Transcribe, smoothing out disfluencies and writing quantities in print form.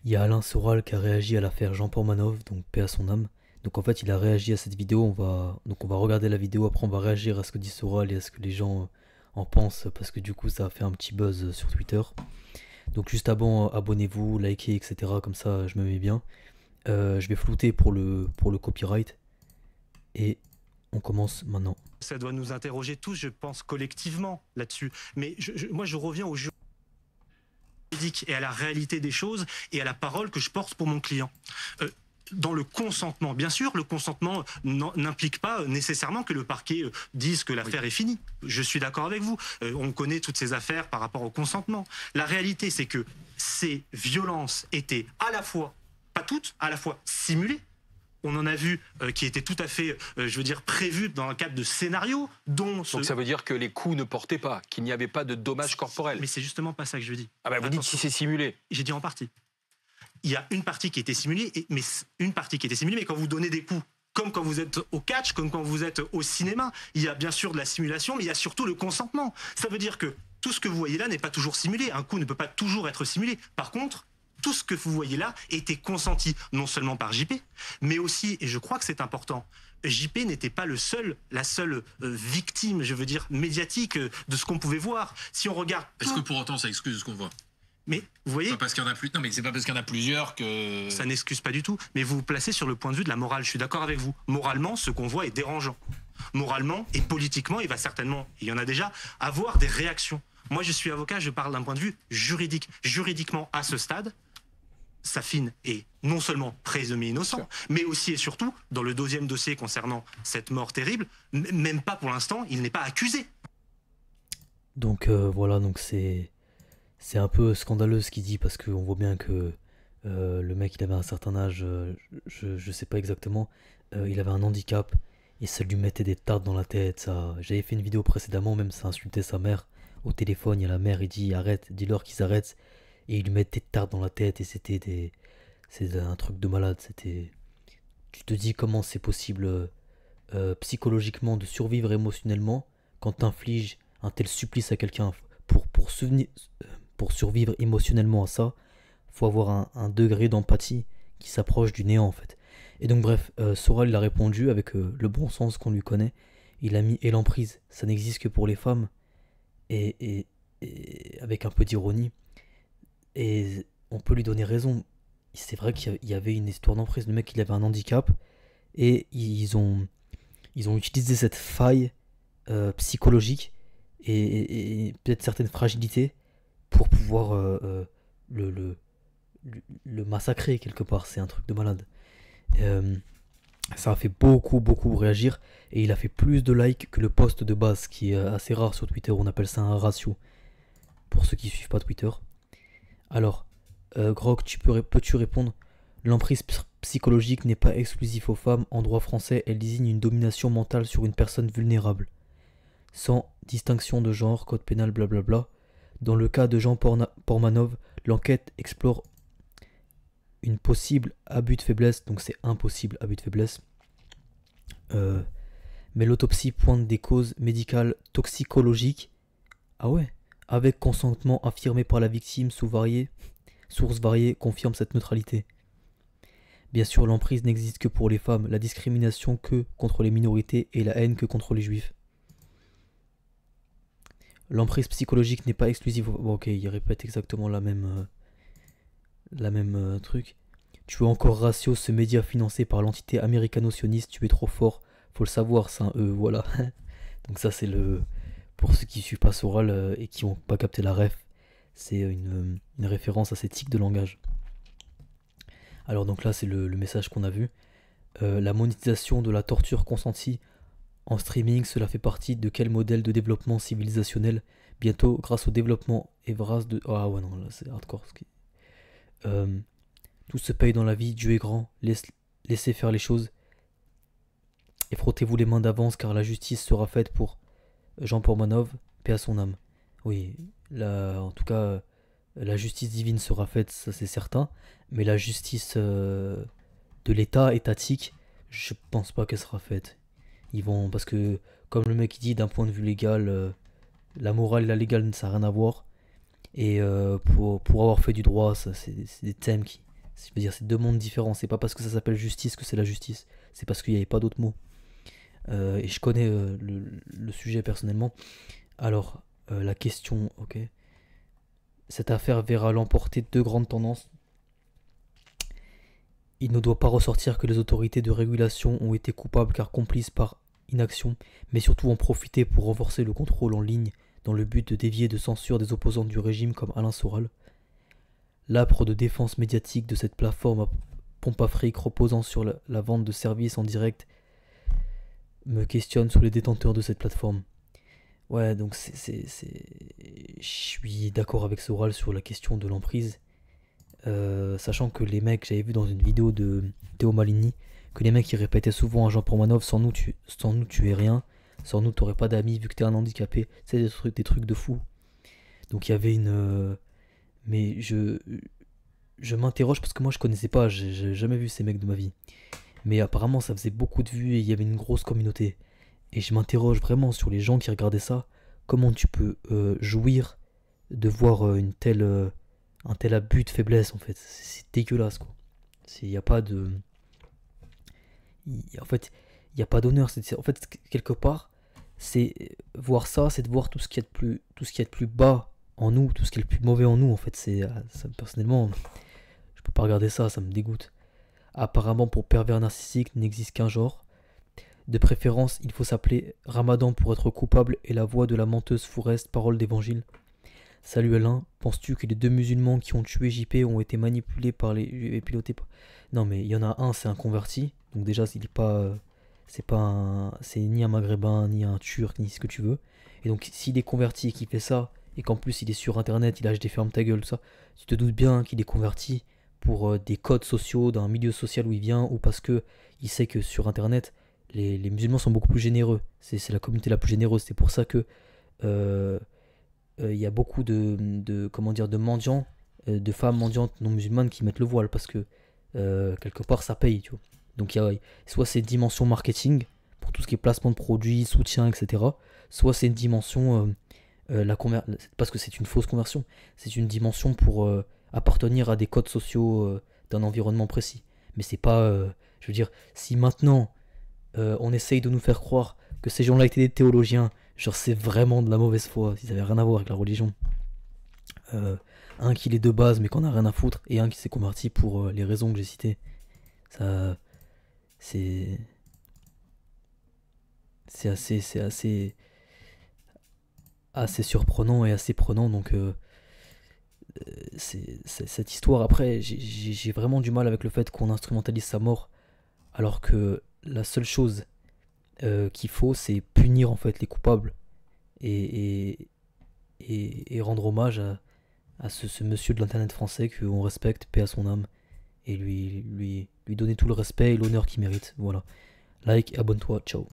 Il y a Alain Soral qui a réagi à l'affaire Jean Pormanov, donc paix à son âme. Donc en fait, il a réagi à cette vidéo. Donc on va regarder la vidéo. Après, on va réagir à ce que dit Soral et à ce que les gens en pensent, parce que du coup, ça a fait un petit buzz sur Twitter. Donc juste avant, abonnez-vous, likez, etc. Comme ça, je me mets bien. Je vais flouter pour le copyright et on commence maintenant. Ça doit nous interroger tous, je pense, collectivement là-dessus. Mais moi, je reviens au juridique et à la réalité des choses et à la parole que je porte pour mon client. Dans le consentement, bien sûr, le consentement n'implique pas nécessairement que le parquet dise que l'affaire est finie. Je suis d'accord avec vous. On connaît toutes ces affaires par rapport au consentement. La réalité, c'est que ces violences étaient à la fois, pas toutes, à la fois simulées. On en a vu qui étaient tout à fait, je veux dire, prévues dans le cadre de scénarios dont... Donc ça veut dire que les coups ne portaient pas, qu'il n'y avait pas de dommages corporels. Mais c'est justement pas ça que je dis. Ah bah vous dites si c'est simulé. J'ai dit en partie. Il y a une partie qui était simulée, mais quand vous donnez des coups, comme quand vous êtes au catch, comme quand vous êtes au cinéma, il y a bien sûr de la simulation, mais il y a surtout le consentement. Ça veut dire que tout ce que vous voyez là n'est pas toujours simulé. Un coup ne peut pas toujours être simulé. Par contre, tout ce que vous voyez là était consenti, non seulement par JP, mais aussi, et je crois que c'est important, JP n'était pas la seule victime, je veux dire, médiatique de ce qu'on pouvait voir. Si on regarde... Est-ce que pour autant ça excuse ce qu'on voit? Mais vous voyez, Pas parce qu'il y en a plus. Non, mais c'est pas parce qu'il y en a plusieurs que. ça n'excuse pas du tout, mais vous vous placez sur le point de vue de la morale. Je suis d'accord avec vous. Moralement, ce qu'on voit est dérangeant. Moralement et politiquement, il va certainement, il y en a déjà, avoir des réactions. Moi, je suis avocat, je parle d'un point de vue juridique. Juridiquement, à ce stade, Safin est non seulement présumé innocent, mais aussi et surtout, dans le deuxième dossier concernant cette mort terrible, même pas pour l'instant, il n'est pas accusé. Donc voilà, donc c'est un peu scandaleux ce qu'il dit, parce qu'on voit bien que le mec il avait un certain âge, je sais pas exactement, il avait un handicap et ça lui mettait des tartes dans la tête. Ça, j'avais fait une vidéo précédemment, même ça insultait sa mère au téléphone. Il y a la mère, il dit arrête, dis-leur qu'ils arrêtent, et il lui met des tartes dans la tête et c'est un truc de malade. Tu te dis comment c'est possible psychologiquement de survivre émotionnellement quand t'infliges un tel supplice à quelqu'un. Pour survivre émotionnellement à ça, faut avoir un degré d'empathie qui s'approche du néant en fait. Et donc bref, Soral il a répondu avec le bon sens qu'on lui connaît. Il a mis et l'emprise, ça n'existe que pour les femmes, et avec un peu d'ironie. Et on peut lui donner raison. C'est vrai qu'il y avait une histoire d'emprise. Le mec il avait un handicap et ils ont utilisé cette faille psychologique et peut-être certaines fragilités pour pouvoir le, le, le massacrer quelque part. C'est un truc de malade. Euh, Ça a fait beaucoup réagir et il a fait plus de likes que le post de base, qui est assez rare sur Twitter. On appelle ça un ratio pour ceux qui suivent pas Twitter. Alors, Grog, peux-tu répondre? L'emprise psychologique n'est pas exclusif aux femmes. En droit français, elle désigne une domination mentale sur une personne vulnérable, sans distinction de genre, code pénal, blablabla. Dans le cas de Jean Pormanov, l'enquête explore une possible abus de faiblesse, donc c'est impossible abus de faiblesse. Mais l'autopsie pointe des causes médicales toxicologiques. Ah ouais, avec consentement affirmé par la victime sources variées confirment cette neutralité. Bien sûr, l'emprise n'existe que pour les femmes, la discrimination que contre les minorités et la haine que contre les juifs. L'emprise psychologique n'est pas exclusive. Bon, ok, il répète exactement la même truc. Tu veux encore ratio, ce média financé par l'entité américano-sioniste, tu es trop fort. Faut le savoir, c'est un E, voilà. Donc ça c'est le... Pour ceux qui suivent pas Soral et qui n'ont pas capté la ref, c'est une référence à ces tics de langage. Alors donc là c'est le message qu'on a vu. La monétisation de la torture consentie en streaming, cela fait partie de quel modèle de développement civilisationnel? Bientôt, grâce au développement et grâce de... Ah ouais non, là c'est hardcore. Tout se paye dans la vie, Dieu est grand, laissez faire les choses. Et frottez-vous les mains d'avance car la justice sera faite pour Jean Pormanov, paix à son âme. Oui, là, en tout cas, la justice divine sera faite, ça c'est certain. Mais la justice de l'État étatique, je pense pas qu'elle sera faite. Ils vont, parce que, comme le mec dit, d'un point de vue légal, la morale et la légale, ça n'a rien à voir. Et pour avoir fait du droit, ça, c'est des thèmes Je veux dire, c'est deux mondes différents. C'est pas parce que ça s'appelle justice que c'est la justice. C'est parce qu'il n'y avait pas d'autres mots. Et je connais le sujet personnellement. Alors, la question, ok. Cette affaire verra l'emporter deux grandes tendances. Il ne doit pas ressortir que les autorités de régulation ont été coupables car complices par inaction, mais surtout en profiter pour renforcer le contrôle en ligne dans le but de dévier de censure des opposants du régime comme Alain Soral. L'âpre de défense médiatique de cette plateforme à pompe à fric reposant sur la vente de services en direct me questionne sur les détenteurs de cette plateforme. Ouais, donc je suis d'accord avec Soral sur la question de l'emprise. Sachant que les mecs, j'avais vu dans une vidéo de Théo Maligny, que les mecs ils répétaient souvent à Jean Promanov, sans nous tu es rien, sans nous t'aurais pas d'amis vu que t'es un handicapé. C'est des trucs de fou. Donc il y avait une... mais je m'interroge parce que moi je connaissais pas, j'ai jamais vu ces mecs de ma vie. Mais apparemment ça faisait beaucoup de vues et il y avait une grosse communauté. Et je m'interroge vraiment sur les gens qui regardaient ça. Comment tu peux jouir de voir un tel abus de faiblesse en fait. C'est dégueulasse quoi. Il n'y a pas de... En fait, il n'y a pas d'honneur. En fait, quelque part, c'est voir ça, c'est de voir tout ce qu'il y a de plus bas en nous, tout ce qui est le plus mauvais en nous en fait. Ça, personnellement, je peux pas regarder ça, ça me dégoûte. Apparemment, pour pervers narcissique, n'existe qu'un genre. De préférence, il faut s'appeler Ramadan pour être coupable et la voix de la menteuse Fourest, parole d'évangile. Salut Alain, penses-tu que les deux musulmans qui ont tué JP ont été manipulés par et pilotés par... Non mais il y en a un, c'est un converti, donc déjà il est pas... c'est ni un maghrébin, ni un turc, ni ce que tu veux. Et donc s'il est converti et qu'il fait ça, et qu'en plus il est sur internet, il a des ferme ta gueule, tout ça, tu te doutes bien qu'il est converti pour des codes sociaux d'un milieu social où il vient, ou parce que il sait que sur internet, les musulmans sont beaucoup plus généreux. C'est la communauté la plus généreuse, c'est pour ça que... il y a beaucoup de mendiants, de femmes mendiantes non musulmanes qui mettent le voile parce que quelque part ça paye, tu vois. Donc il y a soit c'est une dimension marketing pour tout ce qui est placement de produits, soutien, etc. Soit c'est une dimension parce que c'est une fausse conversion. C'est une dimension pour appartenir à des codes sociaux d'un environnement précis. Mais c'est pas, je veux dire, si maintenant on essaye de nous faire croire que ces gens-là étaient des théologiens. Genre c'est vraiment de la mauvaise foi, ils avaient rien à voir avec la religion. Un qui l'est de base mais qu'on a rien à foutre, et un qui s'est converti pour les raisons que j'ai citées. Ça, c'est assez surprenant et assez prenant. Donc cette histoire, après j'ai vraiment du mal avec le fait qu'on instrumentalise sa mort, alors que la seule chose qu'il faut, c'est punir en fait les coupables et rendre hommage à ce monsieur de l'internet français qu'on respecte, paix à son âme, et lui donner tout le respect et l'honneur qu'il mérite. Voilà. Like, abonne-toi, ciao.